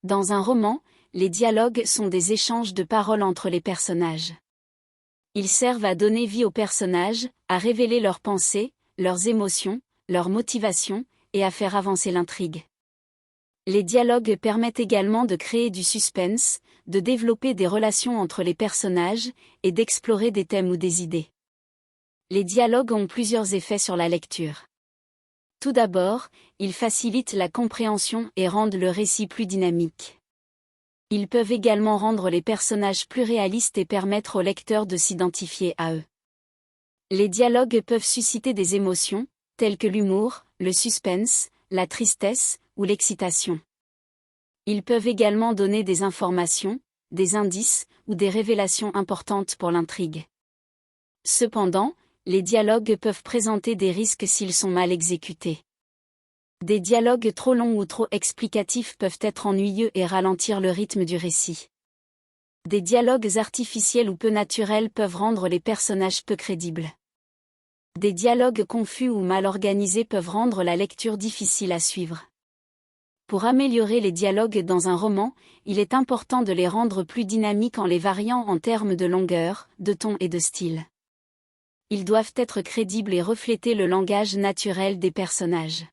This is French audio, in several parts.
Dans un roman, les dialogues sont des échanges de paroles entre les personnages. Ils servent à donner vie aux personnages, à révéler leurs pensées, leurs émotions, leurs motivations, et à faire avancer l'intrigue. Les dialogues permettent également de créer du suspense, de développer des relations entre les personnages, et d'explorer des thèmes ou des idées. Les dialogues ont plusieurs effets sur la lecture. Tout d'abord, ils facilitent la compréhension et rendent le récit plus dynamique. Ils peuvent également rendre les personnages plus réalistes et permettre au lecteur de s'identifier à eux. Les dialogues peuvent susciter des émotions, telles que l'humour, le suspense, la tristesse ou l'excitation. Ils peuvent également donner des informations, des indices ou des révélations importantes pour l'intrigue. Cependant, les dialogues peuvent présenter des risques s'ils sont mal exécutés. Des dialogues trop longs ou trop explicatifs peuvent être ennuyeux et ralentir le rythme du récit. Des dialogues artificiels ou peu naturels peuvent rendre les personnages peu crédibles. Des dialogues confus ou mal organisés peuvent rendre la lecture difficile à suivre. Pour améliorer les dialogues dans un roman, il est important de les rendre plus dynamiques en les variant en termes de longueur, de ton et de style. Ils doivent être crédibles et refléter le langage naturel des personnages.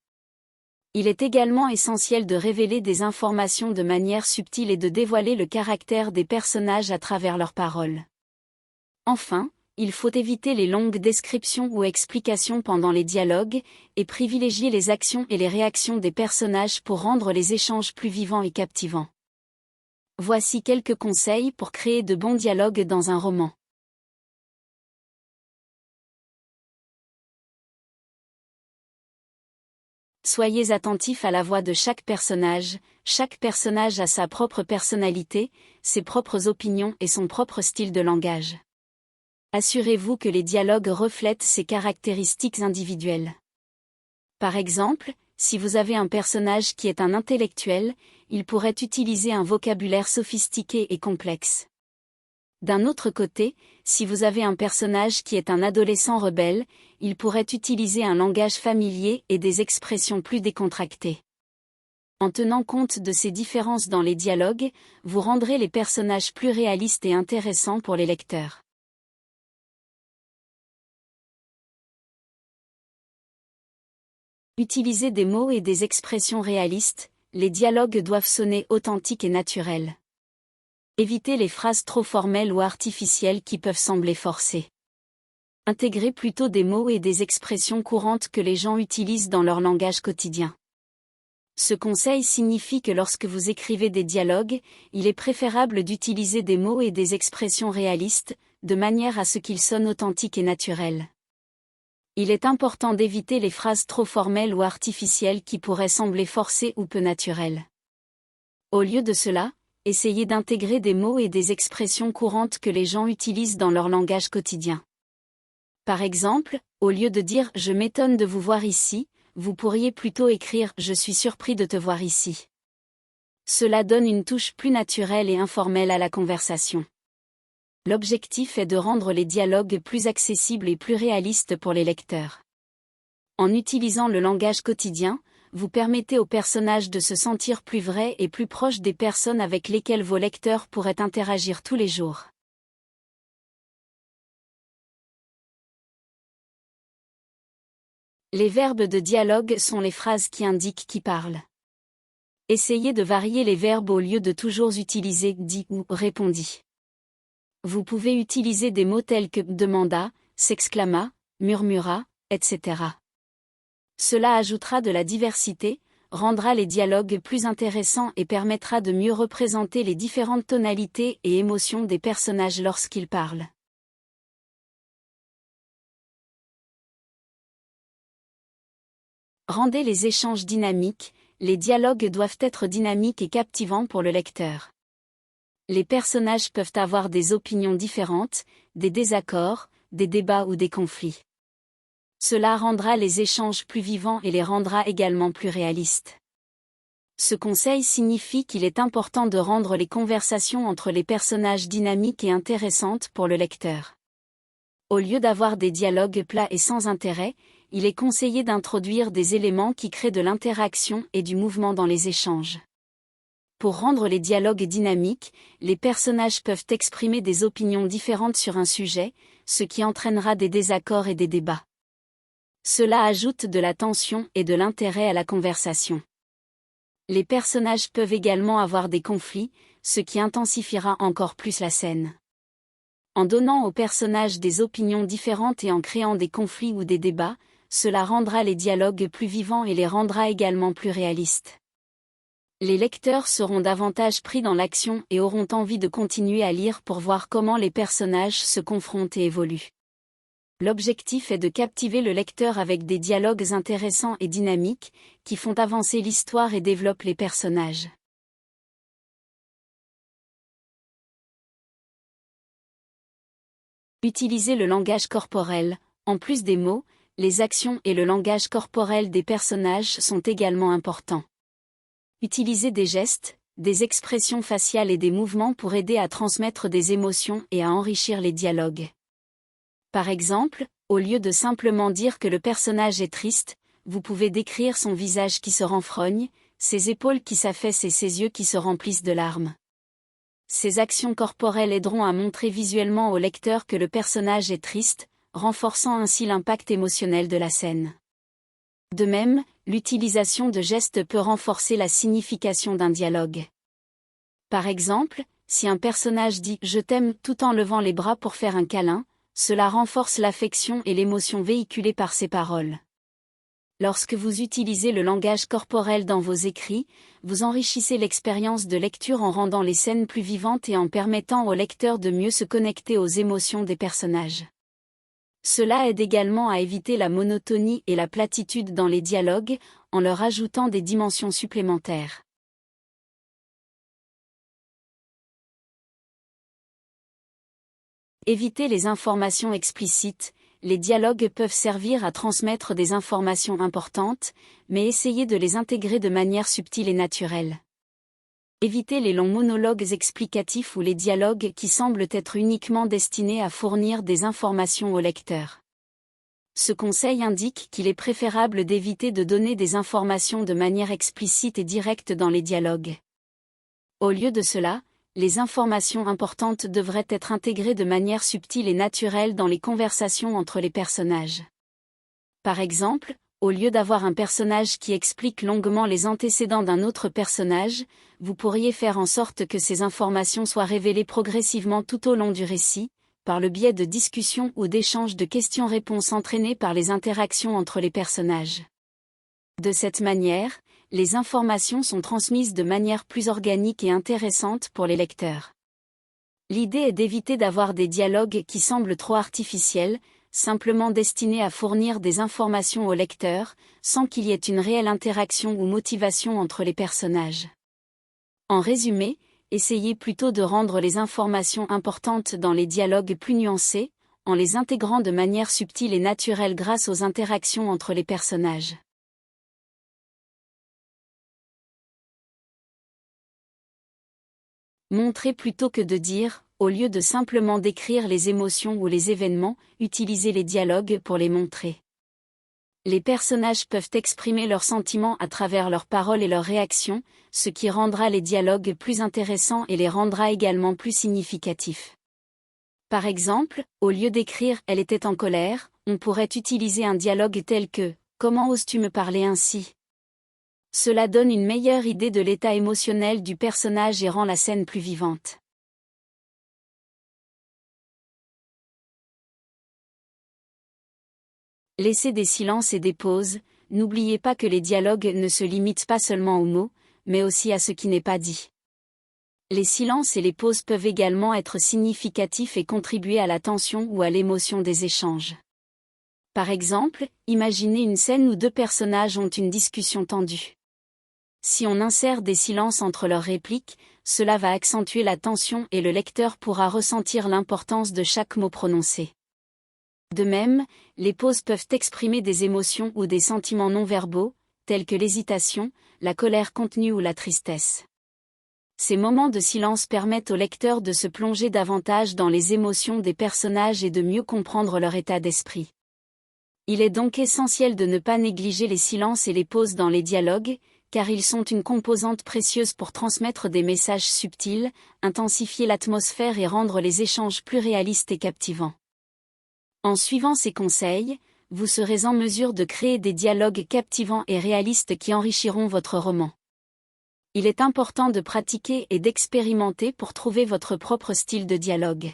Il est également essentiel de révéler des informations de manière subtile et de dévoiler le caractère des personnages à travers leurs paroles. Enfin, il faut éviter les longues descriptions ou explications pendant les dialogues, et privilégier les actions et les réactions des personnages pour rendre les échanges plus vivants et captivants. Voici quelques conseils pour créer de bons dialogues dans un roman. Soyez attentifs à la voix de chaque personnage a sa propre personnalité, ses propres opinions et son propre style de langage. Assurez-vous que les dialogues reflètent ces caractéristiques individuelles. Par exemple, si vous avez un personnage qui est un intellectuel, il pourrait utiliser un vocabulaire sophistiqué et complexe. D'un autre côté, si vous avez un personnage qui est un adolescent rebelle, il pourrait utiliser un langage familier et des expressions plus décontractées. En tenant compte de ces différences dans les dialogues, vous rendrez les personnages plus réalistes et intéressants pour les lecteurs. Utilisez des mots et des expressions réalistes, les dialogues doivent sonner authentiques et naturels. Évitez les phrases trop formelles ou artificielles qui peuvent sembler forcées. Intégrez plutôt des mots et des expressions courantes que les gens utilisent dans leur langage quotidien. Ce conseil signifie que lorsque vous écrivez des dialogues, il est préférable d'utiliser des mots et des expressions réalistes, de manière à ce qu'ils sonnent authentiques et naturels. Il est important d'éviter les phrases trop formelles ou artificielles qui pourraient sembler forcées ou peu naturelles. Au lieu de cela, essayez d'intégrer des mots et des expressions courantes que les gens utilisent dans leur langage quotidien. Par exemple, au lieu de dire « Je m'étonne de vous voir ici », vous pourriez plutôt écrire « Je suis surpris de te voir ici ». Cela donne une touche plus naturelle et informelle à la conversation. L'objectif est de rendre les dialogues plus accessibles et plus réalistes pour les lecteurs. En utilisant le langage quotidien, vous permettez aux personnages de se sentir plus vrais et plus proches des personnes avec lesquelles vos lecteurs pourraient interagir tous les jours. Les verbes de dialogue sont les phrases qui indiquent qui parle. Essayez de varier les verbes au lieu de toujours utiliser « dit » ou « répondit ». Vous pouvez utiliser des mots tels que « demanda »,« s'exclama »,« murmura », etc. Cela ajoutera de la diversité, rendra les dialogues plus intéressants et permettra de mieux représenter les différentes tonalités et émotions des personnages lorsqu'ils parlent. Rendez les échanges dynamiques, les dialogues doivent être dynamiques et captivants pour le lecteur. Les personnages peuvent avoir des opinions différentes, des désaccords, des débats ou des conflits. Cela rendra les échanges plus vivants et les rendra également plus réalistes. Ce conseil signifie qu'il est important de rendre les conversations entre les personnages dynamiques et intéressantes pour le lecteur. Au lieu d'avoir des dialogues plats et sans intérêt, il est conseillé d'introduire des éléments qui créent de l'interaction et du mouvement dans les échanges. Pour rendre les dialogues dynamiques, les personnages peuvent exprimer des opinions différentes sur un sujet, ce qui entraînera des désaccords et des débats. Cela ajoute de la tension et de l'intérêt à la conversation. Les personnages peuvent également avoir des conflits, ce qui intensifiera encore plus la scène. En donnant aux personnages des opinions différentes et en créant des conflits ou des débats, cela rendra les dialogues plus vivants et les rendra également plus réalistes. Les lecteurs seront davantage pris dans l'action et auront envie de continuer à lire pour voir comment les personnages se confrontent et évoluent. L'objectif est de captiver le lecteur avec des dialogues intéressants et dynamiques, qui font avancer l'histoire et développent les personnages. Utilisez le langage corporel. En plus des mots, les actions et le langage corporel des personnages sont également importants. Utilisez des gestes, des expressions faciales et des mouvements pour aider à transmettre des émotions et à enrichir les dialogues. Par exemple, au lieu de simplement dire que le personnage est triste, vous pouvez décrire son visage qui se renfrogne, ses épaules qui s'affaissent et ses yeux qui se remplissent de larmes. Ces actions corporelles aideront à montrer visuellement au lecteur que le personnage est triste, renforçant ainsi l'impact émotionnel de la scène. De même, l'utilisation de gestes peut renforcer la signification d'un dialogue. Par exemple, si un personnage dit « je t'aime » tout en levant les bras pour faire un câlin, cela renforce l'affection et l'émotion véhiculée par ces paroles. Lorsque vous utilisez le langage corporel dans vos écrits, vous enrichissez l'expérience de lecture en rendant les scènes plus vivantes et en permettant au lecteur de mieux se connecter aux émotions des personnages. Cela aide également à éviter la monotonie et la platitude dans les dialogues, en leur ajoutant des dimensions supplémentaires. Évitez les informations explicites. Les dialogues peuvent servir à transmettre des informations importantes, mais essayez de les intégrer de manière subtile et naturelle. Évitez les longs monologues explicatifs ou les dialogues qui semblent être uniquement destinés à fournir des informations au lecteur. Ce conseil indique qu'il est préférable d'éviter de donner des informations de manière explicite et directe dans les dialogues. Au lieu de cela, les informations importantes devraient être intégrées de manière subtile et naturelle dans les conversations entre les personnages. Par exemple, au lieu d'avoir un personnage qui explique longuement les antécédents d'un autre personnage, vous pourriez faire en sorte que ces informations soient révélées progressivement tout au long du récit, par le biais de discussions ou d'échanges de questions-réponses entraînés par les interactions entre les personnages. De cette manière, les informations sont transmises de manière plus organique et intéressante pour les lecteurs. L'idée est d'éviter d'avoir des dialogues qui semblent trop artificiels, simplement destinés à fournir des informations au lecteur, sans qu'il y ait une réelle interaction ou motivation entre les personnages. En résumé, essayez plutôt de rendre les informations importantes dans les dialogues plus nuancés, en les intégrant de manière subtile et naturelle grâce aux interactions entre les personnages. Montrez plutôt que de dire, au lieu de simplement décrire les émotions ou les événements, utilisez les dialogues pour les montrer. Les personnages peuvent exprimer leurs sentiments à travers leurs paroles et leurs réactions, ce qui rendra les dialogues plus intéressants et les rendra également plus significatifs. Par exemple, au lieu d'écrire « Elle était en colère », on pourrait utiliser un dialogue tel que « Comment oses-tu me parler ainsi ?» Cela donne une meilleure idée de l'état émotionnel du personnage et rend la scène plus vivante. Laissez des silences et des pauses. N'oubliez pas que les dialogues ne se limitent pas seulement aux mots, mais aussi à ce qui n'est pas dit. Les silences et les pauses peuvent également être significatifs et contribuer à la tension ou à l'émotion des échanges. Par exemple, imaginez une scène où deux personnages ont une discussion tendue. Si on insère des silences entre leurs répliques, cela va accentuer la tension et le lecteur pourra ressentir l'importance de chaque mot prononcé. De même, les pauses peuvent exprimer des émotions ou des sentiments non-verbaux, tels que l'hésitation, la colère contenue ou la tristesse. Ces moments de silence permettent au lecteur de se plonger davantage dans les émotions des personnages et de mieux comprendre leur état d'esprit. Il est donc essentiel de ne pas négliger les silences et les pauses dans les dialogues, car ils sont une composante précieuse pour transmettre des messages subtils, intensifier l'atmosphère et rendre les échanges plus réalistes et captivants. En suivant ces conseils, vous serez en mesure de créer des dialogues captivants et réalistes qui enrichiront votre roman. Il est important de pratiquer et d'expérimenter pour trouver votre propre style de dialogue.